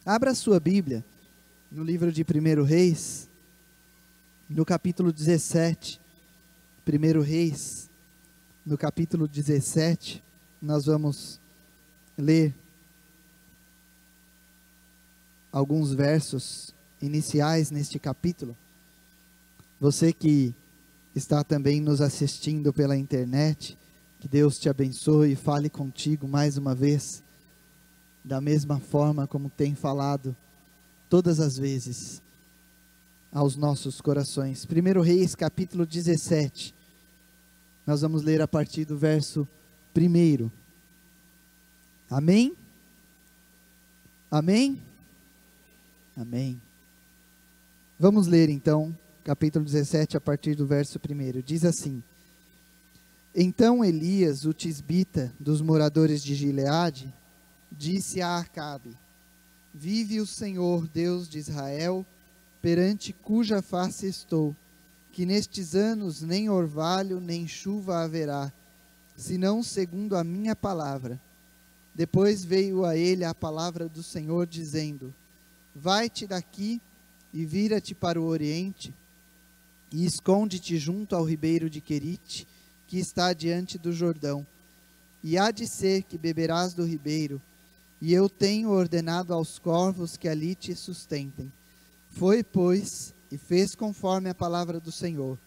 Abra a sua Bíblia no livro de 1 Reis, no capítulo 17. 1 Reis, no capítulo 17, nós vamos ler alguns versos iniciais neste capítulo. Você que está também nos assistindo pela internet, que Deus te abençoe e fale contigo mais uma vez, da mesma forma como tem falado todas as vezes aos nossos corações. 1 Reis, capítulo 17, nós vamos ler a partir do verso 1. Amém? Amém? Amém. Vamos ler então, capítulo 17, a partir do verso 1. Diz assim: Então Elias, o tisbita dos moradores de Gileade, disse a Acabe: Vive o Senhor, Deus de Israel, perante cuja face estou, que nestes anos nem orvalho nem chuva haverá, senão segundo a minha palavra. Depois veio a ele a palavra do Senhor, dizendo: Vai-te daqui e vira-te para o oriente, e esconde-te junto ao ribeiro de Querite, que está diante do Jordão. E há de ser que beberás do ribeiro, e eu tenho ordenado aos corvos que ali te sustentem. Foi, pois, e fez conforme a palavra do Senhor,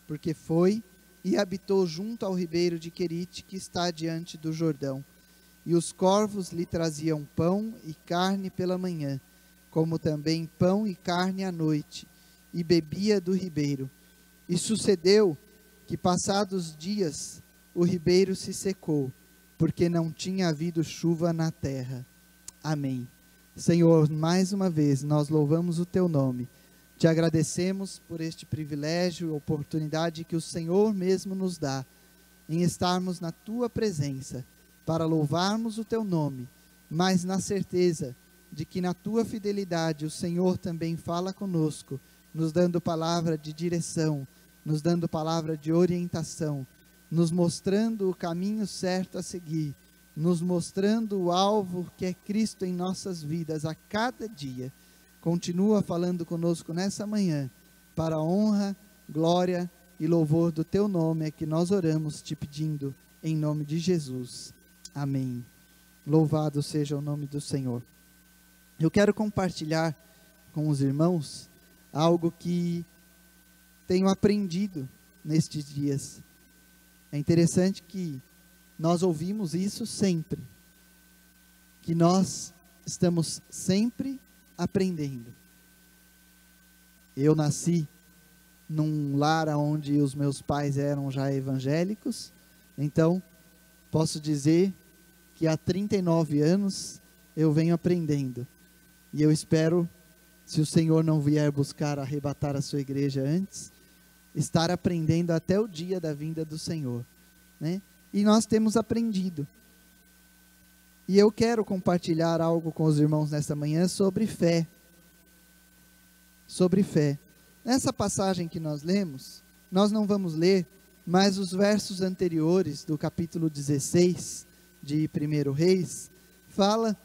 porque foi e habitou junto ao ribeiro de Querite, que está diante do Jordão. E os corvos lhe traziam pão e carne pela manhã, como também pão e carne à noite, e bebia do ribeiro. E sucedeu que, passados dias, o ribeiro se secou, porque não tinha havido chuva na terra. Amém. Senhor, mais uma vez nós louvamos o teu nome, te agradecemos por este privilégio e oportunidade que o Senhor mesmo nos dá, em estarmos na tua presença, para louvarmos o teu nome, mas na certeza de que na tua fidelidade o Senhor também fala conosco, nos dando palavra de direção, nos dando palavra de orientação, nos mostrando o caminho certo a seguir, nos mostrando o alvo que é Cristo em nossas vidas a cada dia. Continua falando conosco nessa manhã, para a honra, glória e louvor do teu nome é que nós oramos te pedindo em nome de Jesus. Amém. Louvado seja o nome do Senhor. Eu quero compartilhar com os irmãos algo que tenho aprendido nestes dias. É interessante que nós ouvimos isso sempre, que nós estamos sempre aprendendo. Eu nasci num lar onde os meus pais eram já evangélicos, então posso dizer que há 39 anos eu venho aprendendo. E eu espero, se o Senhor não vier buscar arrebatar a sua igreja antes, estar aprendendo até o dia da vinda do Senhor, né? E nós temos aprendido. E eu quero compartilhar algo com os irmãos nesta manhã sobre fé. Sobre fé. Nessa passagem que nós lemos, nós não vamos ler, mas os versos anteriores do capítulo 16 de 1 Reis, fala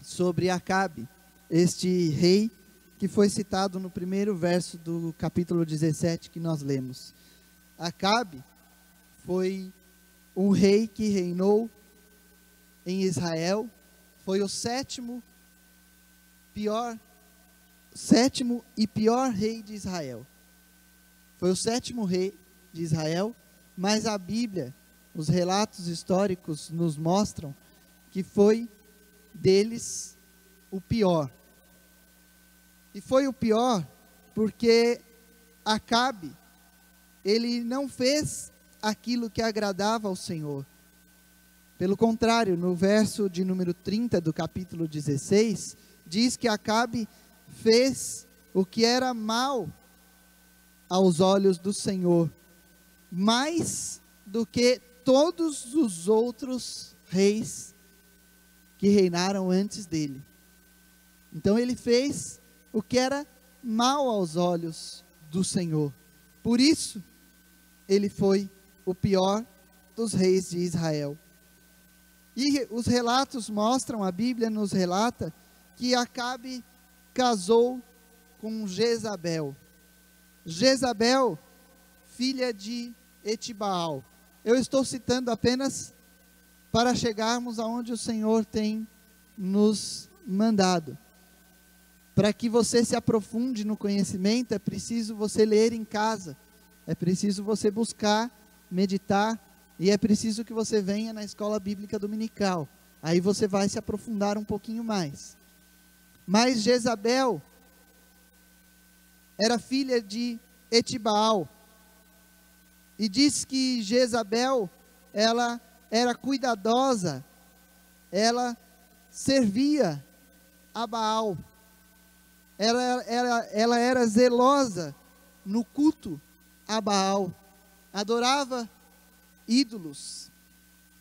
sobre Acabe, este rei que foi citado no primeiro verso do capítulo 17 que nós lemos. Acabe foi um rei que reinou em Israel, foi o sétimo e pior rei de Israel. Foi o sétimo rei de Israel, mas a Bíblia, os relatos históricos nos mostram que foi deles o pior. E foi o pior porque Acabe, ele não fez aquilo que agradava ao Senhor. Pelo contrário, no verso de número 30 do capítulo 16, diz que Acabe fez o que era mal aos olhos do Senhor, mais do que todos os outros reis que reinaram antes dele. Então ele fez o que era mal aos olhos do Senhor. Por isso, ele foi o pior dos reis de Israel. E os relatos mostram, a Bíblia nos relata, que Acabe casou com Jezabel. Jezabel, filha de Etibaal. Eu estou citando apenas para chegarmos aonde o Senhor tem nos mandado. Para que você se aprofunde no conhecimento, é preciso você ler em casa, é preciso você buscar, meditar, e é preciso que você venha na escola bíblica dominical. Aí você vai se aprofundar um pouquinho mais. Mas Jezabel era filha de Etibaal. E diz que Jezabel, ela era cuidadosa, ela servia a Baal. Ela era zelosa no culto a Baal. Adorava ídolos,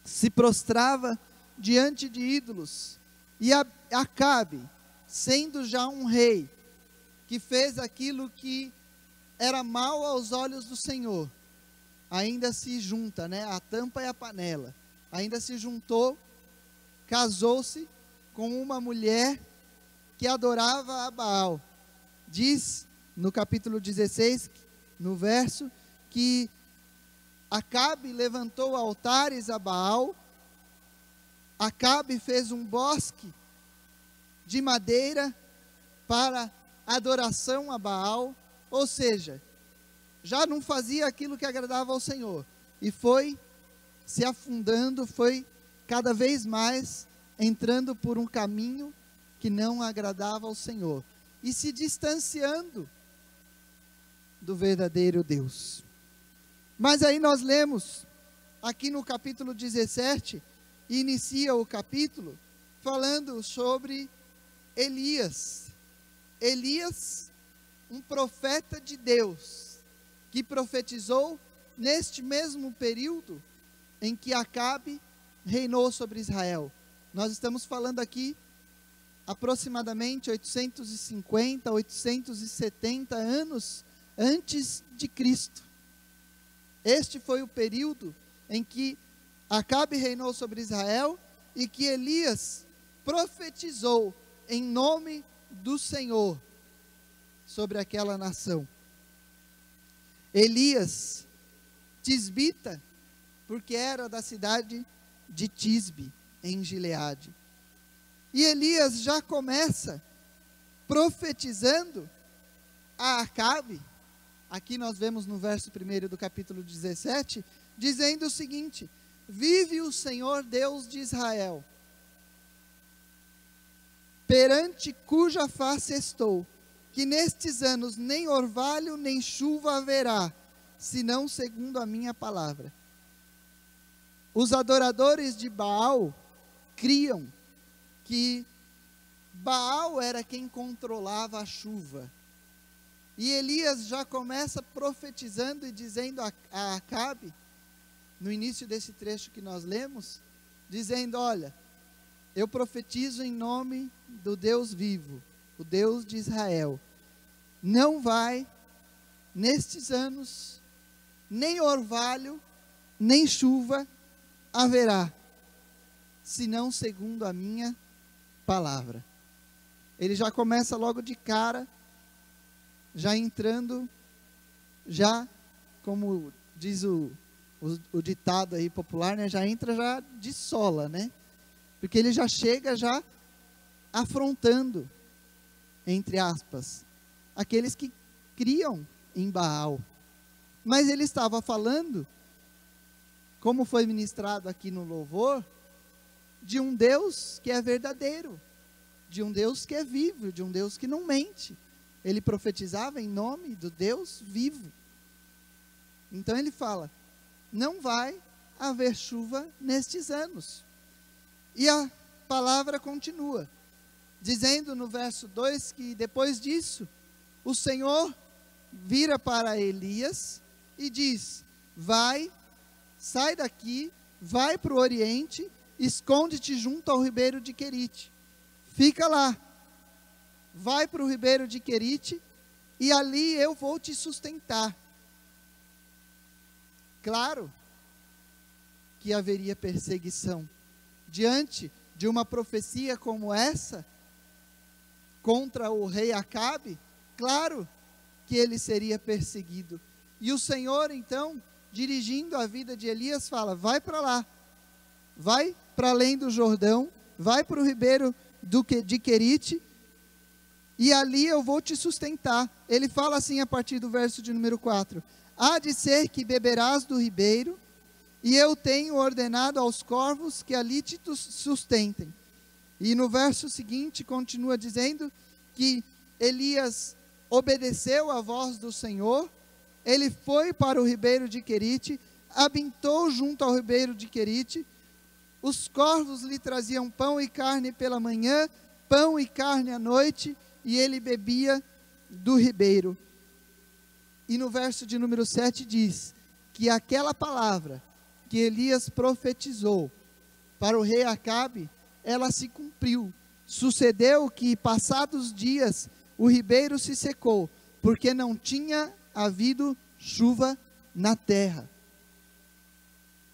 se prostrava diante de ídolos. E Acabe, sendo já um rei, que fez aquilo que era mal aos olhos do Senhor, ainda se junta, né? A tampa e a panela. Ainda se juntou, casou-se com uma mulher que adorava a Baal. Diz no capítulo 16, no verso, que Acabe levantou altares a Baal. Acabe fez um bosque de madeira para adoração a Baal, ou seja, já não fazia aquilo que agradava ao Senhor, e foi se afundando, foi cada vez mais entrando por um caminho que não agradava ao Senhor, e se distanciando do verdadeiro Deus. Mas aí nós lemos, aqui no capítulo 17, e inicia o capítulo, falando sobre Elias. Elias, um profeta de Deus, que profetizou neste mesmo período em que Acabe reinou sobre Israel. Nós estamos falando aqui aproximadamente 850, 870 anos antes de Cristo. Este foi o período em que Acabe reinou sobre Israel e que Elias profetizou em nome do Senhor sobre aquela nação. Elias, tisbita, porque era da cidade de Tisbe, em Gileade. E Elias já começa profetizando a Acabe, aqui nós vemos no verso 1 do capítulo 17, dizendo o seguinte: vive o Senhor Deus de Israel, perante cuja face estou, que nestes anos nem orvalho nem chuva haverá, senão segundo a minha palavra. Os adoradores de Baal criam que Baal era quem controlava a chuva. E Elias já começa profetizando e dizendo a Acabe, no início desse trecho que nós lemos, dizendo: olha, eu profetizo em nome do Deus vivo, o Deus de Israel. Não vai, nestes anos, nem orvalho, nem chuva haverá, senão segundo a minha palavra. Ele já começa logo de cara, já entrando, já, como diz o ditado aí popular, né, já entra já de sola, né? Porque ele já chega já afrontando, entre aspas, aqueles que criam em Baal. Mas ele estava falando, como foi ministrado aqui no louvor, de um Deus que é verdadeiro, de um Deus que é vivo, de um Deus que não mente. Ele profetizava em nome do Deus vivo. Então ele fala: não vai haver chuva nestes anos. E a palavra continua, dizendo no verso 2 que depois disso, o Senhor vira para Elias e diz: vai, sai daqui, vai para o Oriente, esconde-te junto ao ribeiro de Querite. Fica lá, vai para o ribeiro de Querite, e ali eu vou te sustentar. Claro que haveria perseguição. Diante de uma profecia como essa, contra o rei Acabe, claro que ele seria perseguido. E o Senhor, então, dirigindo a vida de Elias, fala: vai para lá, vai para além do Jordão, vai para o ribeiro de Querite, e ali eu vou te sustentar. Ele fala assim a partir do verso de número 4: há de ser que beberás do ribeiro, e eu tenho ordenado aos corvos que ali te sustentem. E no verso seguinte continua dizendo que Elias obedeceu à voz do Senhor, ele foi para o ribeiro de Querite, habitou junto ao ribeiro de Querite, os corvos lhe traziam pão e carne pela manhã, pão e carne à noite, e ele bebia do ribeiro. E no verso de número 7 diz que aquela palavra que Elias profetizou para o rei Acabe, ela se cumpriu. Sucedeu que, passados dias, o ribeiro se secou, porque não tinha havido chuva na terra.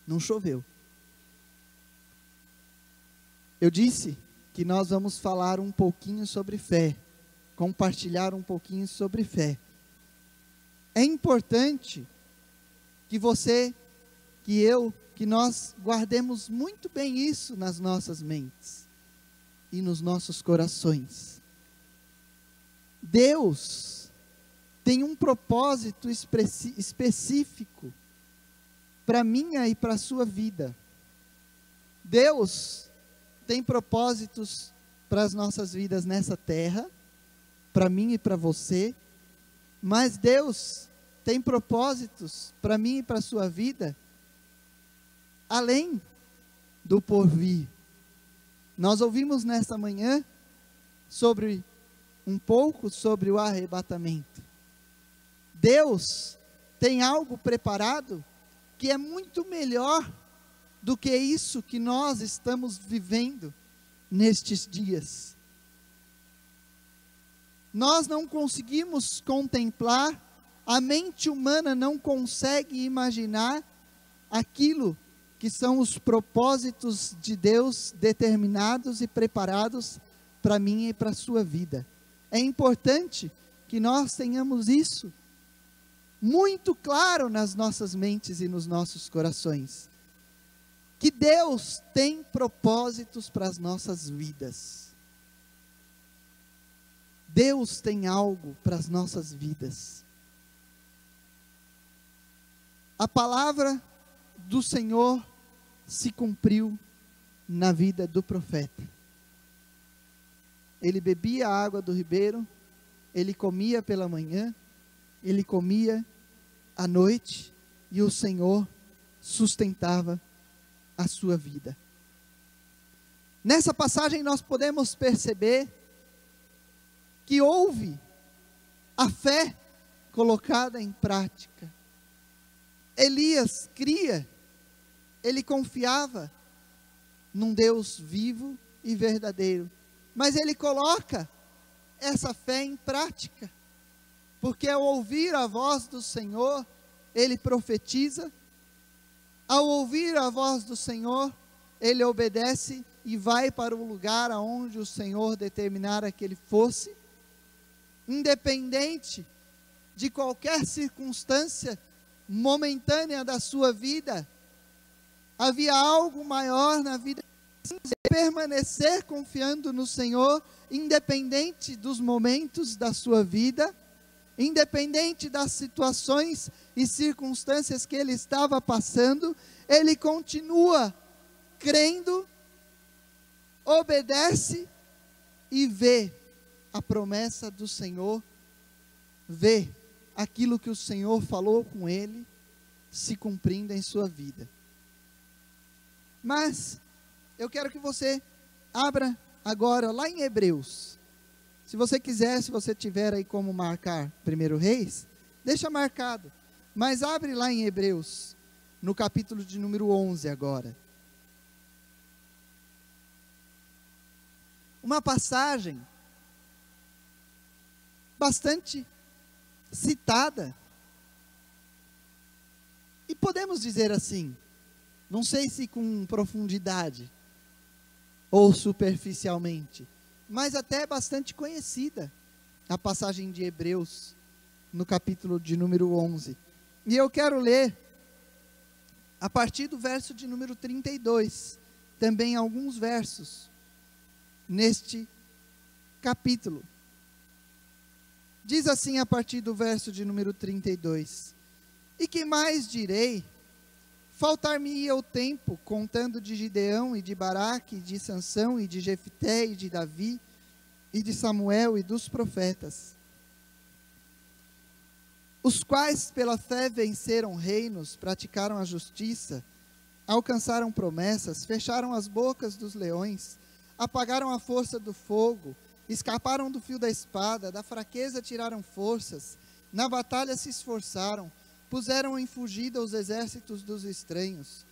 Não choveu. Eu disse que nós vamos falar um pouquinho sobre fé, compartilhar um pouquinho sobre fé. É importante que você, que eu, que nós guardemos muito bem isso nas nossas mentes e nos nossos corações. Deus tem um propósito específico para a minha e para a sua vida. Deus tem propósitos para as nossas vidas nessa terra, para mim e para você, mas Deus tem propósitos para mim e para a sua vida além do porvir. Nós ouvimos nesta manhã um pouco sobre o arrebatamento. Deus tem algo preparado que é muito melhor do que isso que nós estamos vivendo nestes dias. Nós não conseguimos contemplar, a mente humana não consegue imaginar aquilo que são os propósitos de Deus determinados e preparados para mim e para a sua vida. É importante que nós tenhamos isso muito claro nas nossas mentes e nos nossos corações. Que Deus tem propósitos para as nossas vidas. Deus tem algo para as nossas vidas. A palavra do Senhor se cumpriu na vida do profeta. Ele bebia a água do ribeiro, ele comia pela manhã, ele comia à noite, e o Senhor sustentava a sua vida. Nessa passagem nós podemos perceber que houve a fé colocada em prática. Elias cria, ele confiava num Deus vivo e verdadeiro, mas ele coloca essa fé em prática, porque ao ouvir a voz do Senhor, ele profetiza, ao ouvir a voz do Senhor, ele obedece e vai para o lugar aonde o Senhor determinara que ele fosse, independente de qualquer circunstância momentânea da sua vida. Havia algo maior na vida, permanecer confiando no Senhor, independente dos momentos da sua vida, independente das situações e circunstâncias que ele estava passando, ele continua crendo, obedece e vê a promessa do Senhor, vê aquilo que o Senhor falou com ele se cumprindo em sua vida. Mas eu quero que você abra agora lá em Hebreus. Se você quiser, se você tiver aí como marcar 1 Reis, deixa marcado. Mas abre lá em Hebreus, no capítulo de número 11 agora. Uma passagem bastante citada. E podemos dizer assim, não sei se com profundidade ou superficialmente, mas até bastante conhecida, a passagem de Hebreus, no capítulo de número 11. E eu quero ler, a partir do verso de número 32, também alguns versos, neste capítulo. Diz assim a partir do verso de número 32: E que mais direi? Faltar-me-ia o tempo, contando de Gideão e de Baraque, de Sansão e de Jefté e de Davi, e de Samuel e dos profetas, os quais pela fé venceram reinos, praticaram a justiça, alcançaram promessas, fecharam as bocas dos leões, apagaram a força do fogo, escaparam do fio da espada, da fraqueza tiraram forças, na batalha se esforçaram, puseram em fugida os exércitos dos estranhos.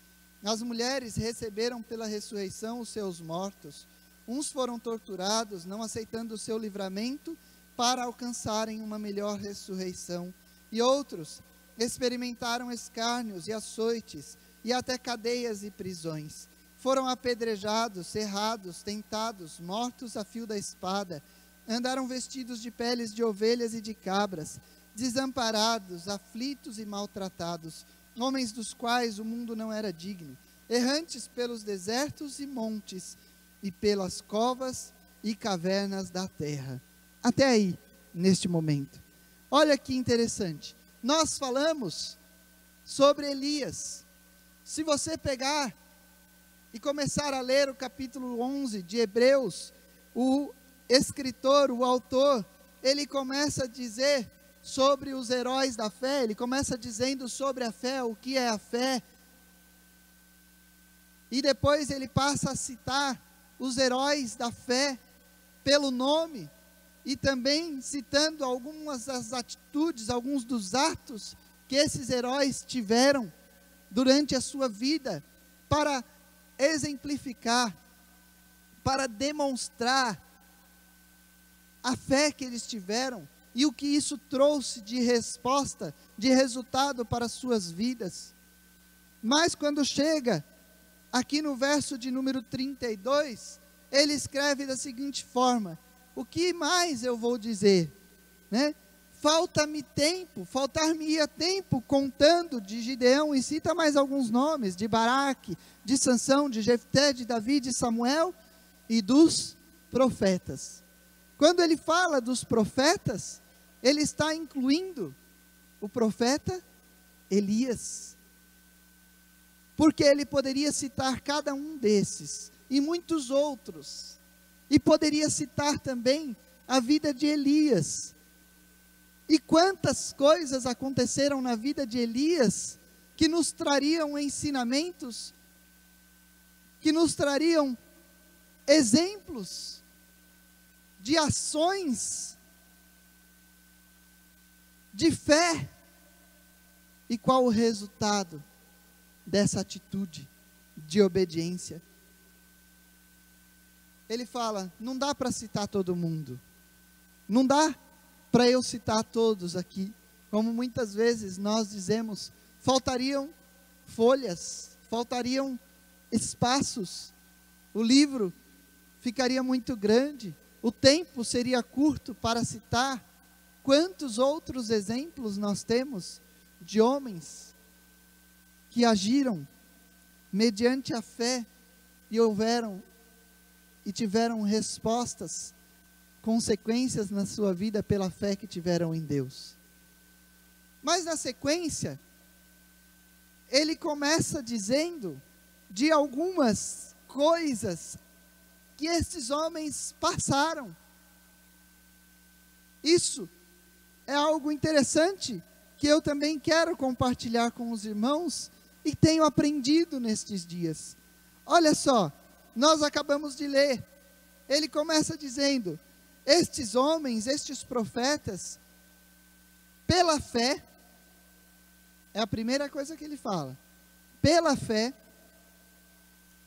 As mulheres receberam pela ressurreição os seus mortos. Uns foram torturados, não aceitando o seu livramento, para alcançarem uma melhor ressurreição. E outros experimentaram escárnios e açoites, e até cadeias e prisões. Foram apedrejados, serrados, tentados, mortos a fio da espada. Andaram vestidos de peles de ovelhas e de cabras, desamparados, aflitos e maltratados, homens dos quais o mundo não era digno, errantes pelos desertos e montes, e pelas covas e cavernas da terra. Até aí, neste momento. Olha que interessante. Nós falamos sobre Elias. Se você pegar e começar a ler o capítulo 11 de Hebreus, o escritor, o autor, ele começa a dizer sobre os heróis da fé, ele começa dizendo sobre a fé, o que é a fé, e depois ele passa a citar os heróis da fé pelo nome, e também citando algumas das atitudes, alguns dos atos que esses heróis tiveram durante a sua vida, para exemplificar, para demonstrar a fé que eles tiveram, e o que isso trouxe de resposta, de resultado para as suas vidas. Mas quando chega aqui no verso de número 32, ele escreve da seguinte forma: o que mais eu vou dizer? Falta-me tempo, faltar-me-ia tempo contando de Gideão, e cita mais alguns nomes, de Baraque, de Sansão, de Jefté, de Davi, de Samuel e dos profetas. Quando ele fala dos profetas, ele está incluindo o profeta Elias, porque ele poderia citar cada um desses e muitos outros, e poderia citar também a vida de Elias. E quantas coisas aconteceram na vida de Elias que nos trariam ensinamentos, que nos trariam exemplos de ações de fé. E qual o resultado dessa atitude de obediência? Ele fala, não dá para citar todo mundo, não dá para eu citar todos aqui, como muitas vezes nós dizemos, faltariam folhas, faltariam espaços, o livro ficaria muito grande, o tempo seria curto para citar. Quantos outros exemplos nós temos de homens que agiram mediante a fé e tiveram respostas, consequências na sua vida pela fé que tiveram em Deus. Mas na sequência, ele começa dizendo de algumas coisas que esses homens passaram. Isso é algo interessante que eu também quero compartilhar com os irmãos e tenho aprendido nestes dias. Olha só, nós acabamos de ler, ele começa dizendo, estes homens, estes profetas, pela fé, é a primeira coisa que ele fala, pela fé,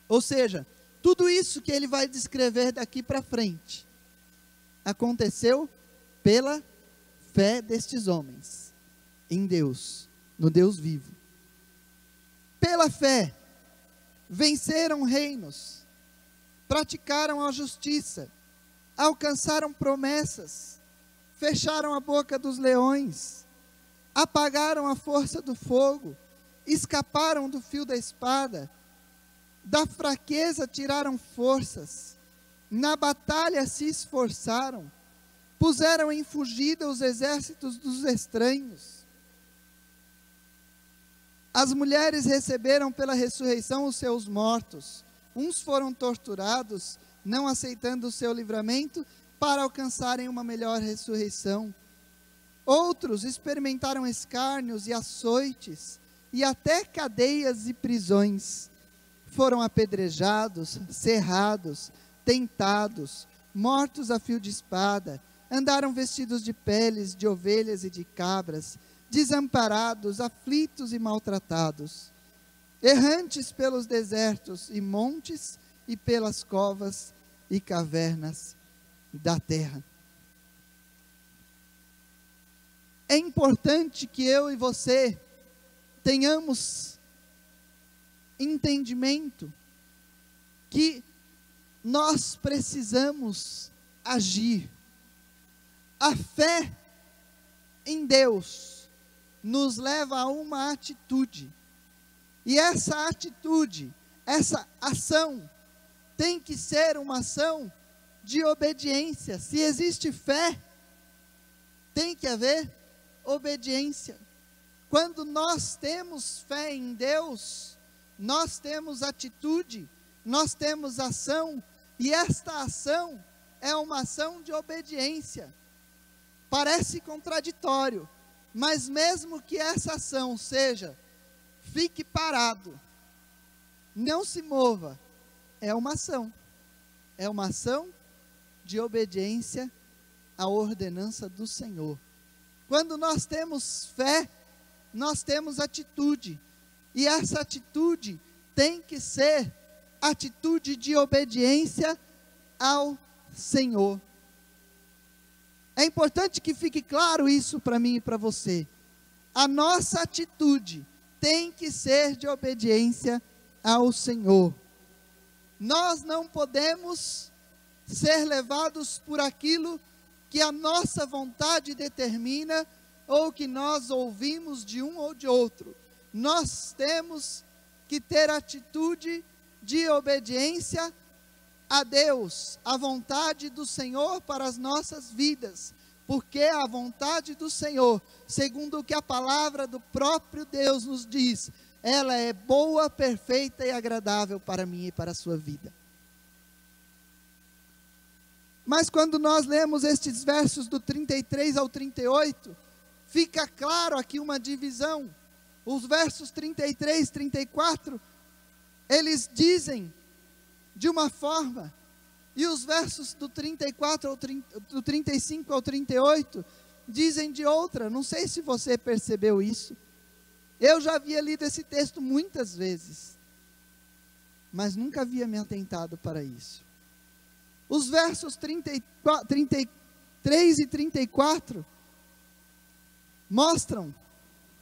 ou seja, tudo isso que ele vai descrever daqui para frente, aconteceu pela fé destes homens, em Deus, no Deus vivo. Pela fé, venceram reinos, praticaram a justiça, alcançaram promessas, fecharam a boca dos leões, apagaram a força do fogo, escaparam do fio da espada, da fraqueza tiraram forças, na batalha se esforçaram, puseram em fugida os exércitos dos estranhos. As mulheres receberam pela ressurreição os seus mortos, uns foram torturados, não aceitando o seu livramento, para alcançarem uma melhor ressurreição. Outros experimentaram escárnios e açoites, e até cadeias e prisões. Foram apedrejados, cerrados, tentados, mortos a fio de espada, andaram vestidos de peles de ovelhas e de cabras, desamparados, aflitos e maltratados, errantes pelos desertos e montes e pelas covas e cavernas da terra. É importante que eu e você tenhamos entendimento que nós precisamos agir. A fé em Deus nos leva a uma atitude. E essa atitude, essa ação, tem que ser uma ação de obediência. Se existe fé, tem que haver obediência. Quando nós temos fé em Deus, nós temos atitude, nós temos ação, e esta ação é uma ação de obediência. Parece contraditório, mas mesmo que essa ação seja, fique parado, não se mova, é uma ação de obediência à ordenança do Senhor. Quando nós temos fé, nós temos atitude, e essa atitude tem que ser atitude de obediência ao Senhor. É importante que fique claro isso para mim e para você. A nossa atitude tem que ser de obediência ao Senhor. Nós não podemos ser levados por aquilo que a nossa vontade determina, ou que nós ouvimos de um ou de outro. Nós temos que ter atitude de obediência a Deus, a vontade do Senhor para as nossas vidas, porque a vontade do Senhor, segundo o que a palavra do próprio Deus nos diz, ela é boa, perfeita e agradável para mim e para a sua vida. Mas quando nós lemos estes versos do 33 ao 38, fica claro aqui uma divisão. Os versos 33 e 34, eles dizem de uma forma, e os versos do 34 do 35 ao 38 dizem de outra. Não sei se você percebeu isso. Eu já havia lido esse texto muitas vezes, mas nunca havia me atentado para isso. Os versos 33 e 34 mostram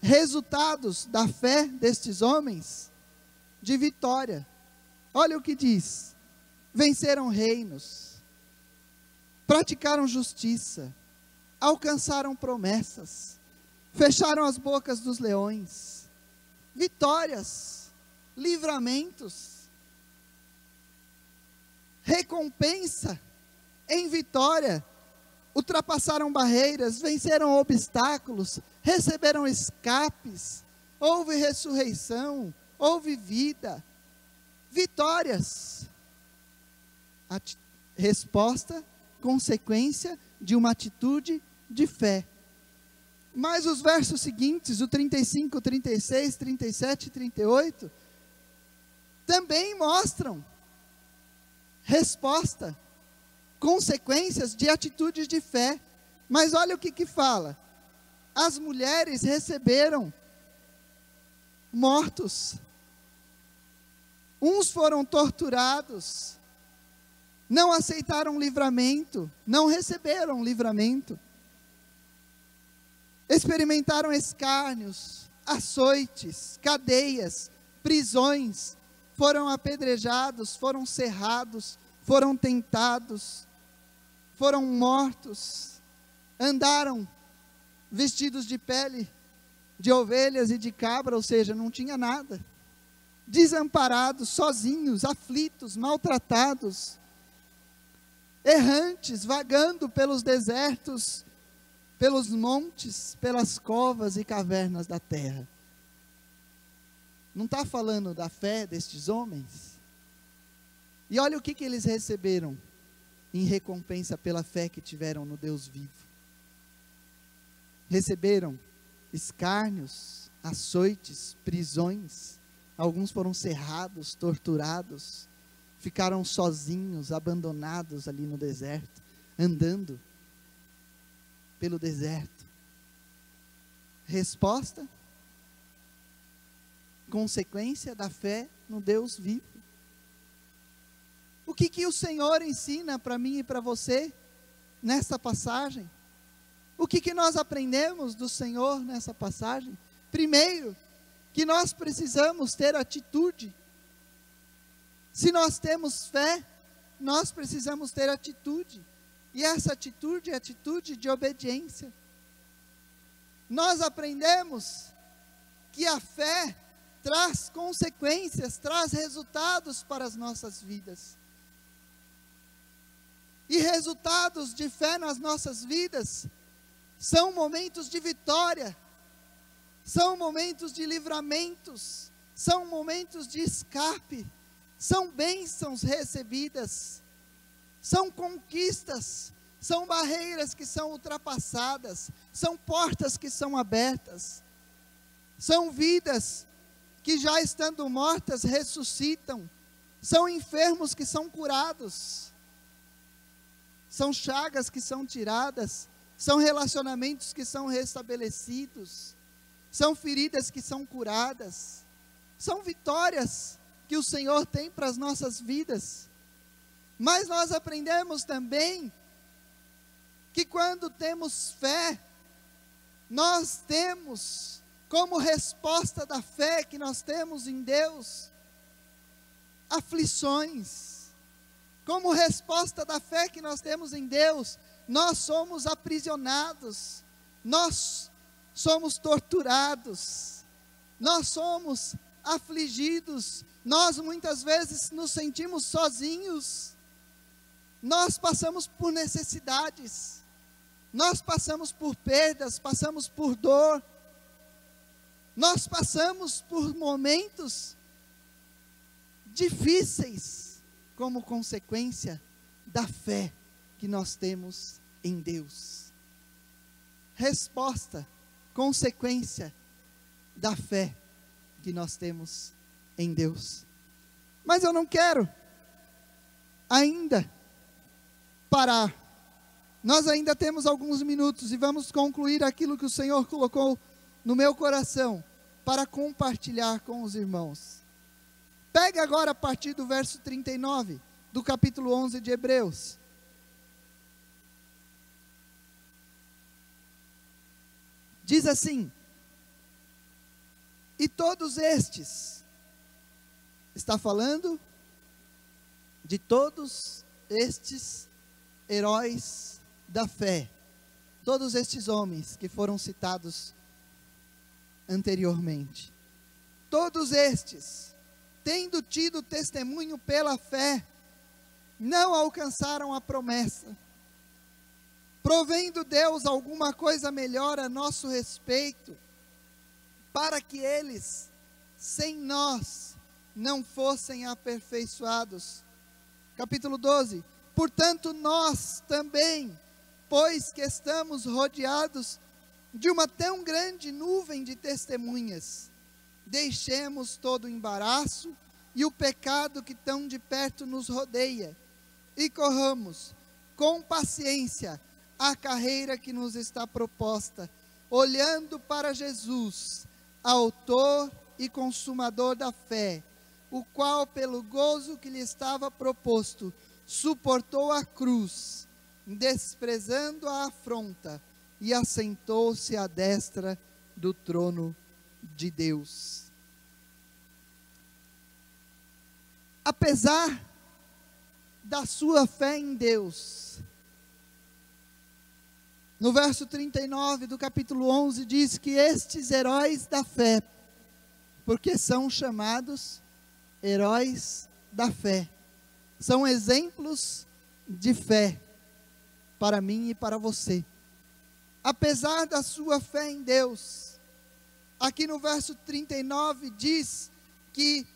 resultados da fé destes homens de vitória. Olha o que diz: venceram reinos, praticaram justiça, alcançaram promessas, fecharam as bocas dos leões, vitórias, livramentos, recompensa em vitória, ultrapassaram barreiras, venceram obstáculos, receberam escapes, houve ressurreição, houve vida, vitórias. Resposta, consequência de uma atitude de fé. Mas os versos seguintes, o 35, 36, 37 e 38, também mostram resposta, consequências de atitudes de fé. Mas olha o que fala: as mulheres receberam mortos, uns foram torturados, não aceitaram livramento, não receberam livramento, experimentaram escárnios, açoites, cadeias, prisões, foram apedrejados, foram cerrados, foram tentados, foram mortos, andaram vestidos de pele de ovelhas e de cabra, ou seja, não tinha nada, desamparados, sozinhos, aflitos, maltratados, errantes, vagando pelos desertos, pelos montes, pelas covas e cavernas da terra. Não está falando da fé destes homens? E olha o que eles receberam em recompensa pela fé que tiveram no Deus vivo. Receberam escárnios, açoites, prisões. Alguns foram cerrados, torturados, ficaram sozinhos, abandonados ali no deserto, andando pelo deserto. Resposta? Consequência da fé no Deus vivo. O que o Senhor ensina para mim e para você nessa passagem? O que nós aprendemos do Senhor nessa passagem? Primeiro, que nós precisamos ter atitude. Se nós temos fé, nós precisamos ter atitude. E essa atitude é atitude de obediência. Nós aprendemos que a fé traz consequências, traz resultados para as nossas vidas. E resultados de fé nas nossas vidas são momentos de vitória, são momentos de livramentos, são momentos de escape, são bênçãos recebidas, são conquistas, são barreiras que são ultrapassadas, são portas que são abertas, são vidas que já estando mortas ressuscitam, são enfermos que são curados, são chagas que são tiradas, são relacionamentos que são restabelecidos, são feridas que são curadas, são vitórias que o Senhor tem para as nossas vidas. Mas nós aprendemos também que quando temos fé, nós temos como resposta da fé que nós temos em Deus, aflições. Como resposta da fé que nós temos em Deus, nós somos aprisionados, nós somos torturados, nós somos afligidos, nós muitas vezes nos sentimos sozinhos, nós passamos por necessidades, nós passamos por perdas, passamos por dor, nós passamos por momentos difíceis, como consequência da fé que nós temos em Deus. Resposta, consequência da fé que nós temos em Deus. Mas eu não quero ainda parar. Nós ainda temos alguns minutos e vamos concluir aquilo que o Senhor colocou no meu coração para compartilhar com os irmãos. Pega agora a partir do verso 39, do capítulo 11 de Hebreus. Diz assim: e todos estes, está falando de todos estes heróis da fé, todos estes homens que foram citados anteriormente, todos estes, tendo tido testemunho pela fé, não alcançaram a promessa, provendo Deus alguma coisa melhor a nosso respeito, para que eles, sem nós, não fossem aperfeiçoados. Capítulo 12, portanto nós também, pois que estamos rodeados de uma tão grande nuvem de testemunhas, deixemos todo o embaraço e o pecado que tão de perto nos rodeia, e corramos com paciência a carreira que nos está proposta, olhando para Jesus, autor e consumador da fé, o qual pelo gozo que lhe estava proposto, suportou a cruz, desprezando a afronta, e assentou-se à destra do trono de Deus. Apesar da sua fé em Deus, No verso 39 do capítulo 11 diz que estes heróis da fé, porque são chamados heróis da fé, são exemplos de fé para mim e para você. Apesar da sua fé em Deus, aqui no verso 39 diz que,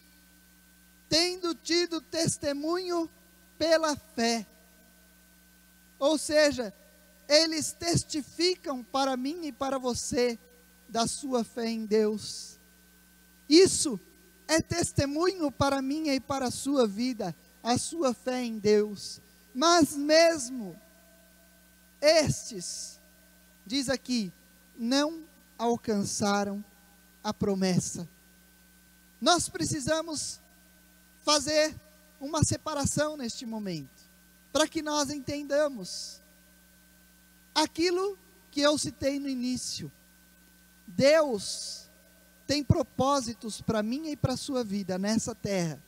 tendo tido testemunho pela fé, ou seja, eles testificam para mim e para você da sua fé em Deus. Isso é testemunho para mim e para a sua vida, a sua fé em Deus. Mas mesmo estes, diz aqui, não alcançaram a promessa. Nós precisamos fazer uma separação neste momento, para que nós entendamos aquilo que eu citei no início. Deus tem propósitos para mim e para a sua vida nessa terra,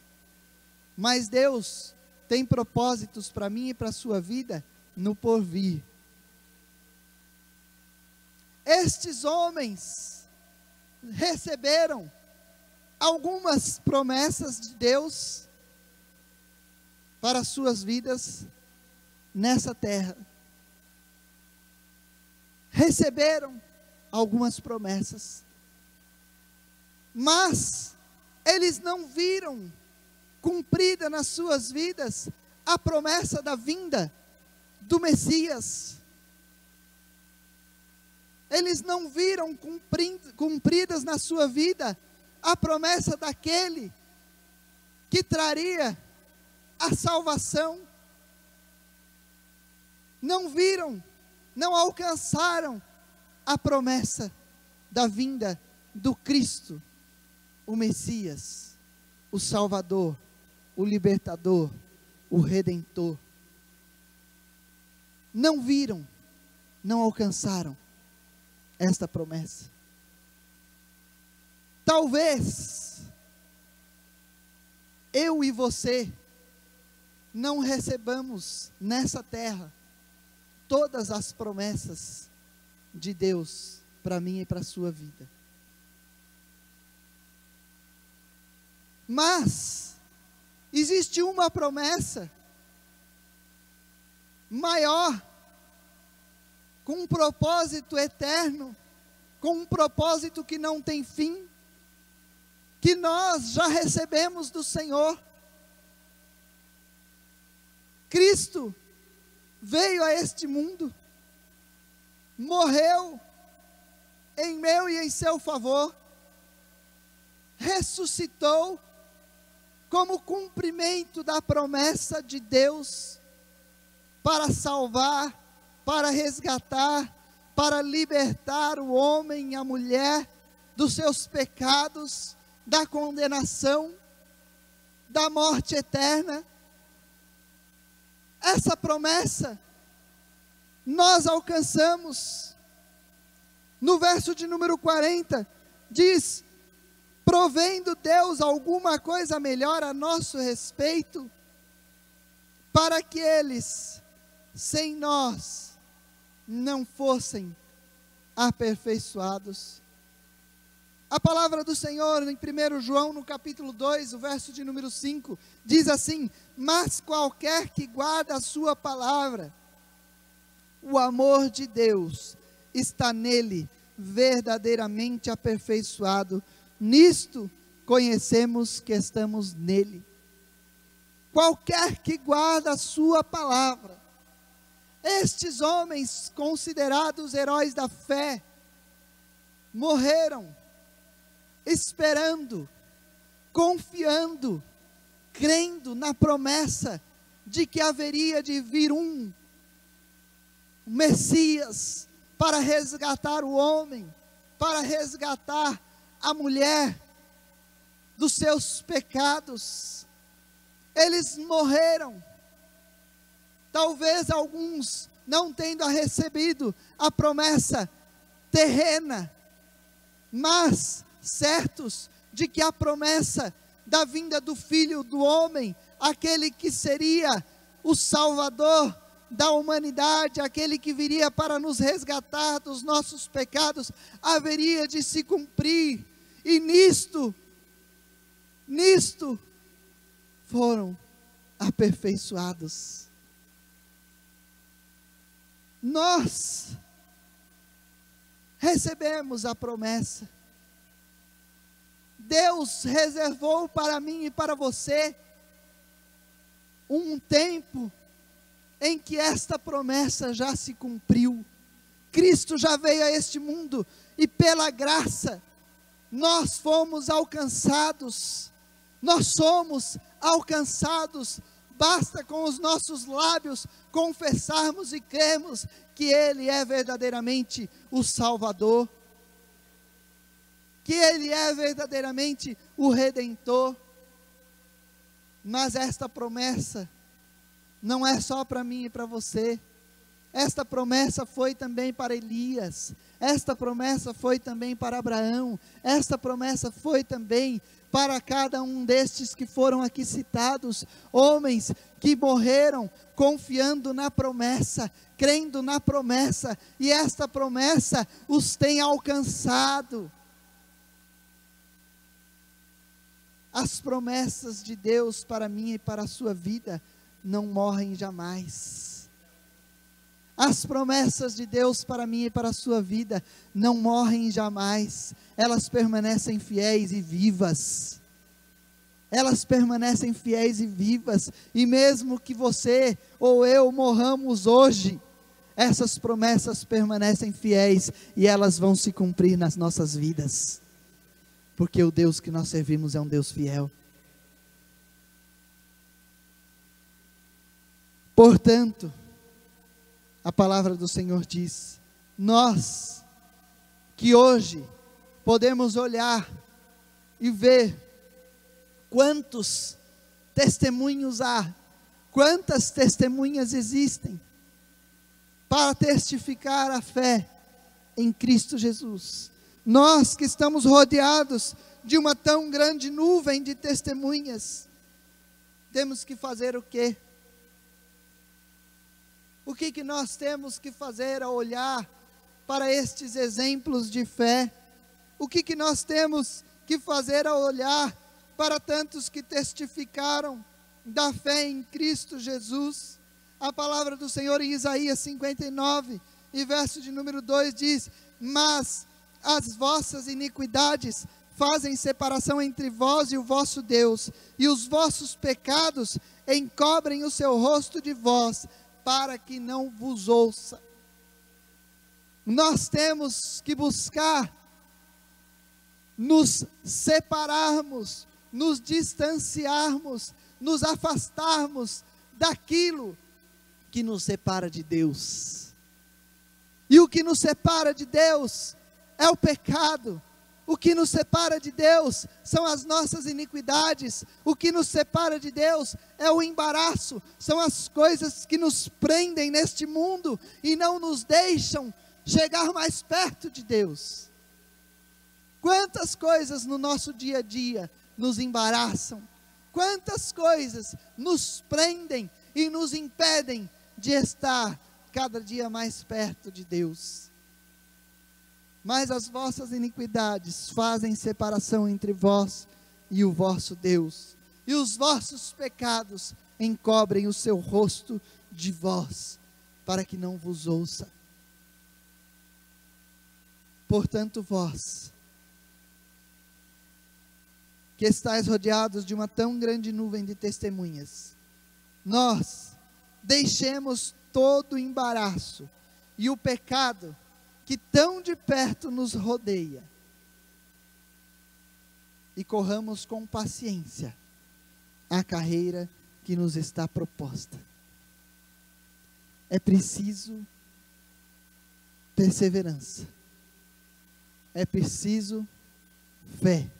mas Deus tem propósitos para mim e para a sua vida no porvir. Estes homens receberam algumas promessas de Deus para as suas vidas nessa terra. Receberam algumas promessas, mas eles não viram cumprida nas suas vidas a promessa da vinda do Messias. Eles não viram cumpridas na sua vida a promessa daquele que traria a salvação. Não viram, não alcançaram a promessa da vinda do Cristo, o Messias, o Salvador, o Libertador, o Redentor. Não viram, não alcançaram esta promessa. Talvez eu e você não recebamos nessa terra todas as promessas de Deus para mim e para a sua vida. Mas existe uma promessa maior, com um propósito eterno, com um propósito que não tem fim, que nós já recebemos do Senhor. Cristo veio a este mundo, morreu em meu e em seu favor, ressuscitou como cumprimento da promessa de Deus para salvar, para resgatar, para libertar o homem e a mulher dos seus pecados, da condenação, da morte eterna. Essa promessa nós alcançamos. No verso de número 40, diz: provendo Deus alguma coisa melhor a nosso respeito, para que eles, sem nós, não fossem aperfeiçoados. A palavra do Senhor em 1 João, no capítulo 2, o verso de número 5, diz assim: mas qualquer que guarda a sua palavra, o amor de Deus está nele, verdadeiramente aperfeiçoado. Nisto conhecemos que estamos nele. Qualquer que guarda a sua palavra. Estes homens, considerados heróis da fé, morreram esperando, confiando, crendo na promessa de que haveria de vir um Messias para resgatar o homem, para resgatar a mulher dos seus pecados. Eles morreram, talvez alguns não tendo recebido a promessa terrena, mas certos de que a promessa da vinda do Filho do Homem, aquele que seria o Salvador, da humanidade, aquele que viria para nos resgatar dos nossos pecados, haveria de se cumprir. E nisto foram aperfeiçoados. Nós recebemos a promessa. Deus reservou para mim e para você um tempo em que esta promessa já se cumpriu. Cristo já veio a este mundo e pela graça nós fomos alcançados. Nós somos alcançados. Basta com os nossos lábios confessarmos e crermos que Ele é verdadeiramente o Salvador, que Ele é verdadeiramente o Redentor. Mas esta promessa não é só para mim e para você. Esta promessa foi também para Elias. Esta promessa foi também para Abraão. Esta promessa foi também para cada um destes que foram aqui citados, homens que morreram confiando na promessa, crendo na promessa, e esta promessa os tem alcançado. As promessas de Deus para mim e para a sua vida não morrem jamais. As promessas de Deus para mim e para a sua vida não morrem jamais. Elas permanecem fiéis e vivas. Elas permanecem fiéis e vivas. E mesmo que você ou eu morramos hoje, essas promessas permanecem fiéis e elas vão se cumprir nas nossas vidas. Porque o Deus que nós servimos é um Deus fiel. Portanto, a palavra do Senhor diz: nós que hoje podemos olhar e ver quantos testemunhos há, quantas testemunhas existem para testificar a fé em Cristo Jesus. Nós que estamos rodeados de uma tão grande nuvem de testemunhas, temos que fazer o quê? O que nós temos que fazer ao olhar para estes exemplos de fé? O que nós temos que fazer ao olhar para tantos que testificaram da fé em Cristo Jesus? A palavra do Senhor em Isaías 59, e verso de número 2 diz: mas as vossas iniquidades fazem separação entre vós e o vosso Deus, e os vossos pecados encobrem o seu rosto de vós, para que não vos ouça. Nós temos que buscar nos separarmos, nos distanciarmos, nos afastarmos daquilo que nos separa de Deus. E o que nos separa de Deus é o pecado. O que nos separa de Deus são as nossas iniquidades. O que nos separa de Deus é o embaraço. São as coisas que nos prendem neste mundo e não nos deixam chegar mais perto de Deus. Quantas coisas no nosso dia a dia nos embaraçam. Quantas coisas nos prendem e nos impedem de estar cada dia mais perto de Deus. Mas as vossas iniquidades fazem separação entre vós e o vosso Deus, e os vossos pecados encobrem o seu rosto de vós, para que não vos ouça. Portanto, vós, que estáis rodeados de uma tão grande nuvem de testemunhas, nós deixemos todo o embaraço e o pecado que tão de perto nos rodeia, e corramos com paciência a carreira que nos está proposta. É preciso perseverança, é preciso fé,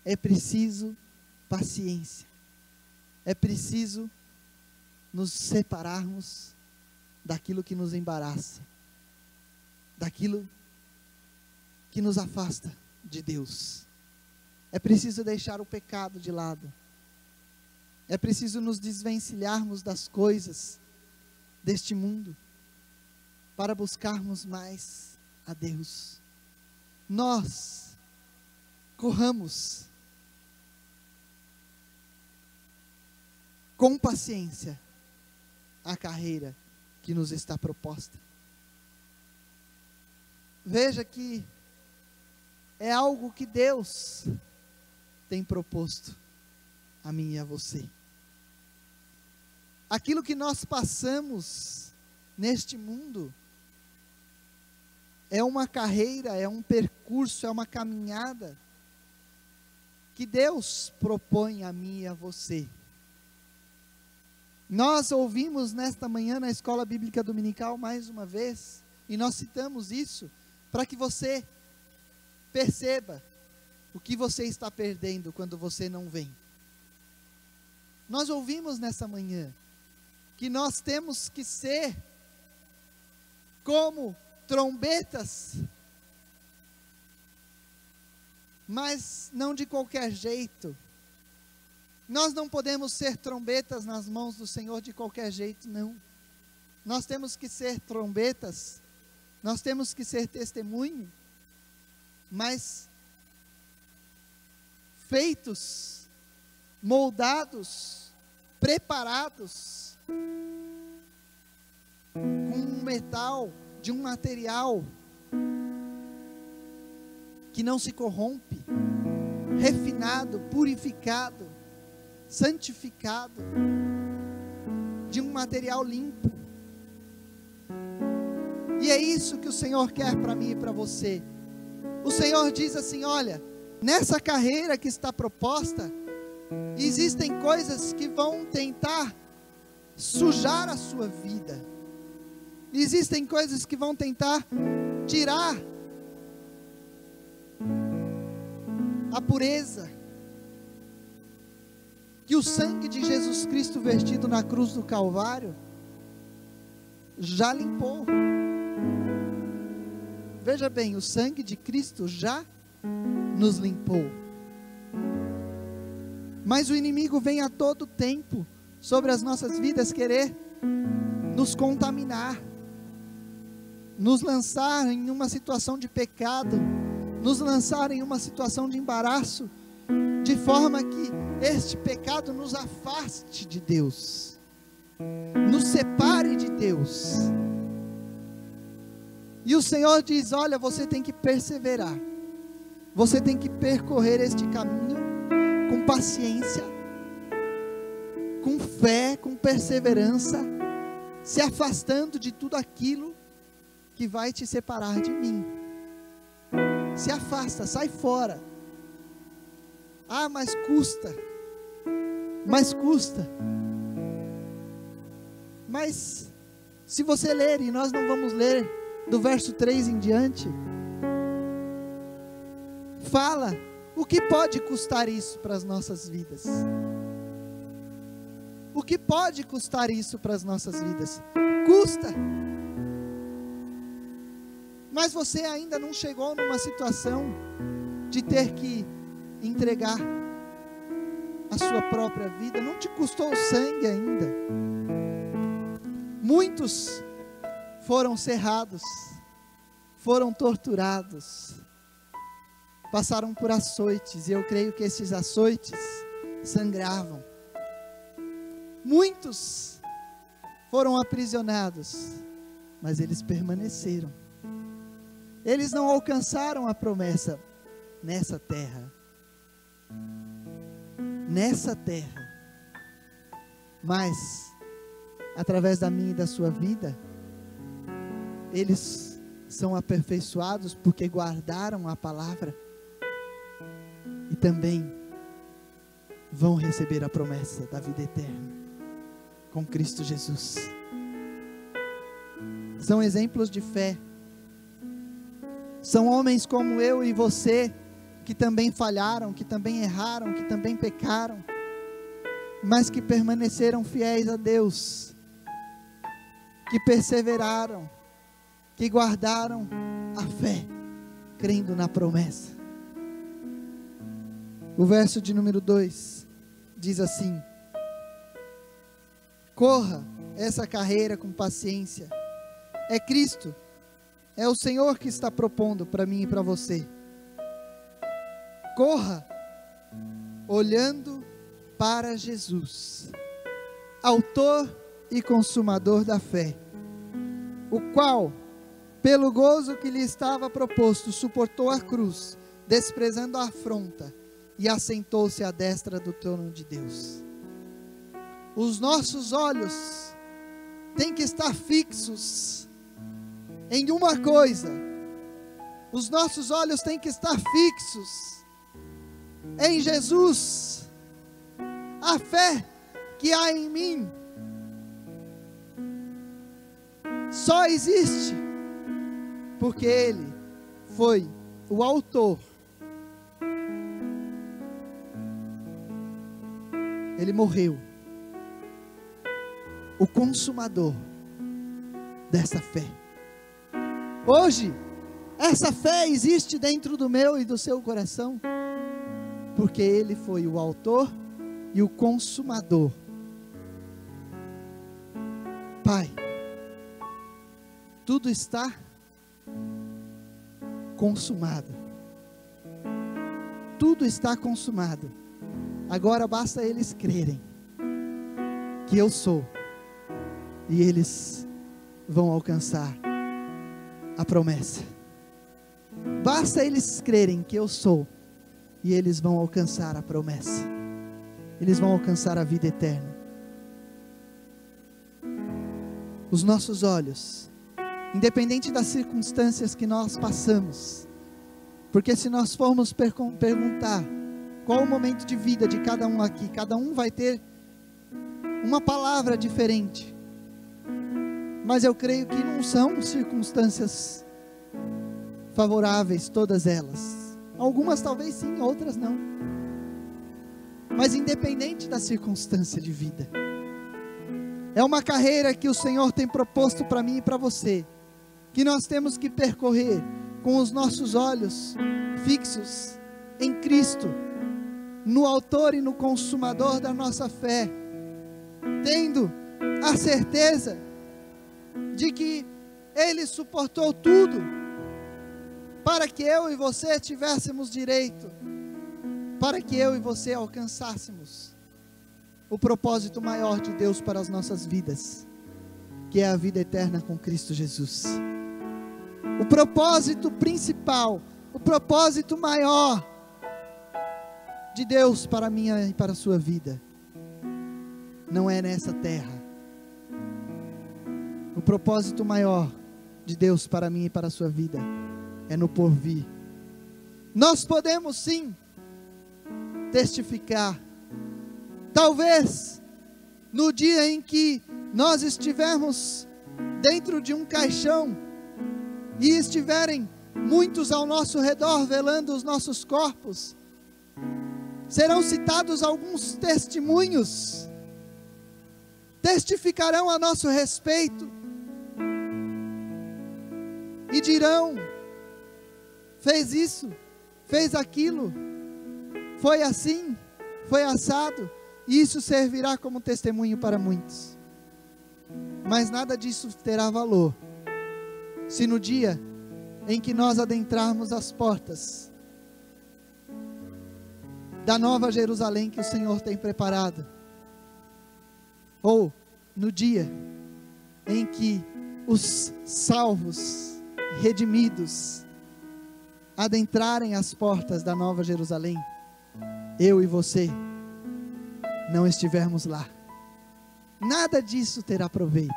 é preciso paciência, é preciso nos separarmos daquilo que nos embaraça, daquilo que nos afasta de Deus. É preciso deixar o pecado de lado. É preciso nos desvencilharmos das coisas deste mundo, para buscarmos mais a Deus. Nós corramos com paciência a carreira que nos está proposta. Veja que é algo que Deus tem proposto a mim e a você. Aquilo que nós passamos neste mundo é uma carreira, é um percurso, é uma caminhada que Deus propõe a mim e a você. Nós ouvimos nesta manhã na Escola Bíblica Dominical mais uma vez, e nós citamos isso para que você perceba o que você está perdendo quando você não vem. Nós ouvimos nessa manhã que nós temos que ser como trombetas, mas não de qualquer jeito. Nós não podemos ser trombetas nas mãos do Senhor de qualquer jeito, não. Nós temos que ser trombetas, nós temos que ser testemunho, mas feitos, moldados, preparados, com um metal, de um material que não se corrompe, refinado, purificado, santificado, de um material limpo. E é isso que o Senhor quer para mim e para você. O Senhor diz assim: olha, nessa carreira que está proposta, existem coisas que vão tentar sujar a sua vida. Existem coisas que vão tentar tirar a pureza que o sangue de Jesus Cristo vertido na cruz do Calvário já limpou. Veja bem, o sangue de Cristo já nos limpou. Mas o inimigo vem a todo tempo sobre as nossas vidas querer nos contaminar, nos lançar em uma situação de pecado, nos lançar em uma situação de embaraço, de forma que este pecado nos afaste de Deus, nos separe de Deus. E o Senhor diz: olha, você tem que perseverar, você tem que percorrer este caminho com paciência, com fé, com perseverança, se afastando de tudo aquilo que vai te separar de mim. Se afasta, sai fora. Ah, mas custa. Mas se você ler, e nós não vamos ler do verso 3 em diante, fala o que pode custar isso para as nossas vidas. O que pode custar isso para as nossas vidas? Custa. Mas você ainda não chegou numa situação de ter que entregar a sua própria vida, não te custou sangue ainda. Muitos foram cerrados, foram torturados, passaram por açoites, e eu creio que esses açoites sangravam. Muitos foram aprisionados, mas eles permaneceram. Eles não alcançaram a promessa nessa terra, mas através da minha e da sua vida, eles são aperfeiçoados porque guardaram a palavra, e também vão receber a promessa da vida eterna com Cristo Jesus. São exemplos de fé, são homens como eu e você, que também falharam, que também erraram, que também pecaram, mas que permaneceram fiéis a Deus, que perseveraram, que guardaram a fé, crendo na promessa. O verso de número 2 diz assim: corra essa carreira com paciência. É Cristo, é o Senhor que está propondo para mim e para você. Corra olhando para Jesus, autor e consumador da fé, o qual, pelo gozo que lhe estava proposto, suportou a cruz, desprezando a afronta, e assentou-se à destra do trono de Deus. Os nossos olhos têm que estar fixos em uma coisa. Os nossos olhos têm que estar fixos em Jesus. A fé que há em mim só existe porque Ele foi o autor. Ele morreu, o consumador dessa fé. Hoje, essa fé existe dentro do meu e do seu coração, porque Ele foi o autor e o consumador. Pai, tudo está consumado. Tudo está consumado. Agora basta eles crerem que eu sou, e eles vão alcançar a promessa. Basta eles crerem que eu sou, e eles vão alcançar a promessa. Eles vão alcançar a vida eterna. Os nossos olhos, independente das circunstâncias que nós passamos, porque se nós formos perguntar qual o momento de vida de cada um aqui, cada um vai ter uma palavra diferente, mas eu creio que não são circunstâncias favoráveis todas elas. Algumas talvez sim, outras não. Mas independente da circunstância de vida, é uma carreira que o Senhor tem proposto para mim e para você, que nós temos que percorrer com os nossos olhos fixos em Cristo, no autor e no consumador da nossa fé, tendo a certeza de que Ele suportou tudo para que eu e você tivéssemos direito, para que eu e você alcançássemos o propósito maior de Deus para as nossas vidas, que é a vida eterna com Cristo Jesus. O propósito principal, o propósito maior de Deus para a minha e para a sua vida, não é nessa terra. O propósito maior de Deus para a minha e para a sua vida é no porvir. Nós podemos sim testificar, talvez no dia em que nós estivermos dentro de um caixão e estiverem muitos ao nosso redor velando os nossos corpos, serão citados alguns testemunhos, testificarão a nosso respeito e dirão: fez isso, fez aquilo, foi assim, foi assado, e isso servirá como testemunho para muitos. Mas nada disso terá valor se no dia em que nós adentrarmos as portas da nova Jerusalém que o Senhor tem preparado, ou no dia em que os salvos, redimidos, adentrarem as portas da nova Jerusalém, eu e você não estivermos lá, nada disso terá proveito.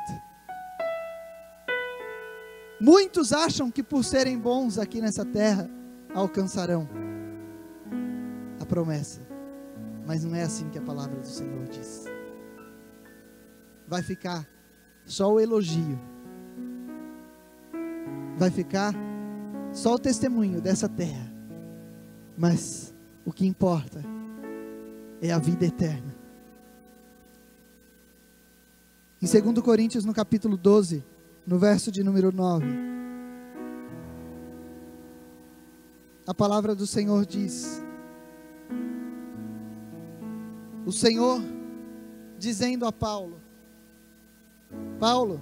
Muitos acham que por serem bons aqui nessa terra, alcançarão a promessa, mas não é assim que a palavra do Senhor diz. Vai ficar só o elogio, vai ficar só o testemunho dessa terra, mas o que importa é a vida eterna. Em 2 Coríntios, no capítulo 12, no verso de número 9, a palavra do Senhor diz: o Senhor dizendo a Paulo: Paulo,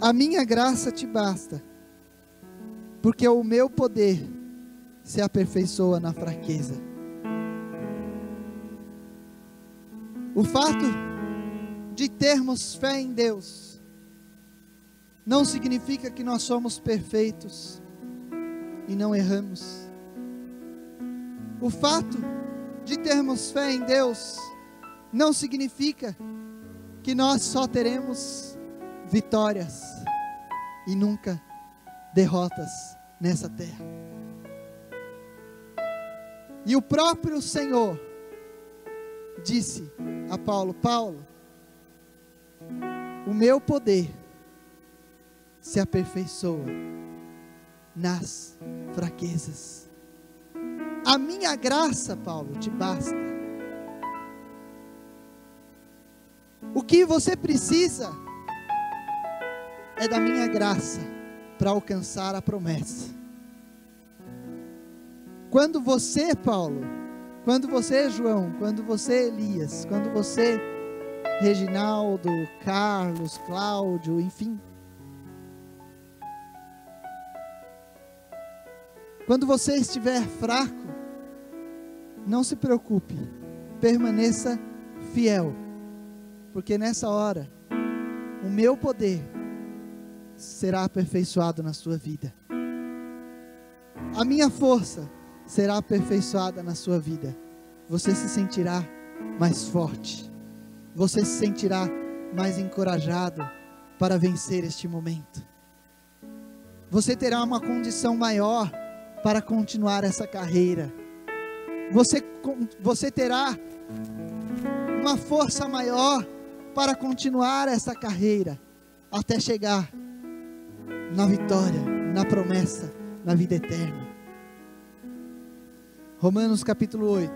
a minha graça te basta, porque o meu poder se aperfeiçoa na fraqueza. O fato de termos fé em Deus não significa que nós somos perfeitos e não erramos. O fato de termos fé em Deus não significa que nós só teremos vitórias e nunca derrotas nessa terra. E o próprio Senhor disse a Paulo: Paulo, o meu poder se aperfeiçoa nas fraquezas. A minha graça, Paulo, te basta. O que você precisa é da minha graça para alcançar a promessa. Quando você, Paulo, quando você, João, quando você, Elias, quando você, Reginaldo, Carlos, Cláudio, enfim, quando você estiver fraco, não se preocupe, permaneça fiel, porque nessa hora, o meu poder será aperfeiçoado na sua vida. A minha força será aperfeiçoada na sua vida. Você se sentirá mais forte. Você se sentirá mais encorajado para vencer este momento. Você terá uma condição maior para continuar essa carreira. Você terá uma força maior para continuar essa carreira até chegar na vitória, na promessa, na vida eterna. Romanos capítulo 8,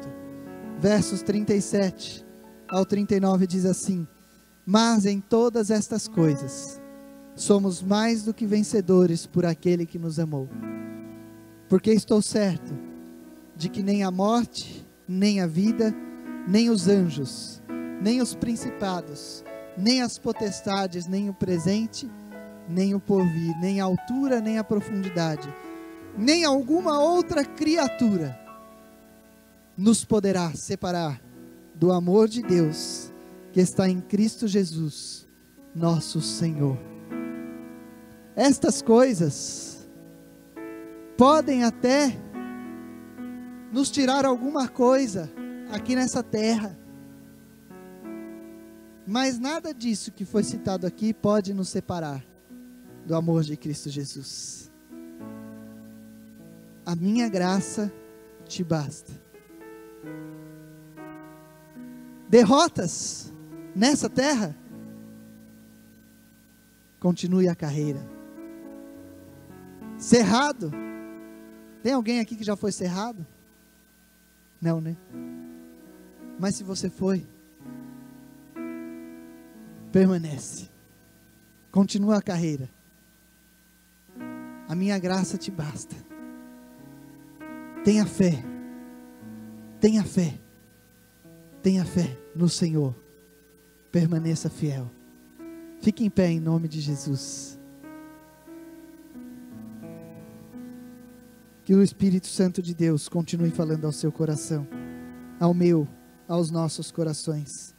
versos 37 ao 39 diz assim: mas em todas estas coisas, somos mais do que vencedores por aquele que nos amou. Porque estou certo de que nem a morte, nem a vida, nem os anjos, nem os principados, nem as potestades, nem o presente, nem o porvir, nem a altura, nem a profundidade, nem alguma outra criatura nos poderá separar do amor de Deus que está em Cristo Jesus, nosso Senhor. Estas coisas podem até nos tirar alguma coisa aqui nessa terra, mas nada disso que foi citado aqui pode nos separar do amor de Cristo Jesus. A minha graça te basta. Derrotas nessa terra, continue a carreira. Cerrado, tem alguém aqui que já foi cerrado? Não, né? Mas se você foi, permanece, continua a carreira. A minha graça te basta. Tenha fé, tenha fé, tenha fé no Senhor, permaneça fiel. Fique em pé em nome de Jesus. Que o Espírito Santo de Deus continue falando ao seu coração, ao meu, aos nossos corações.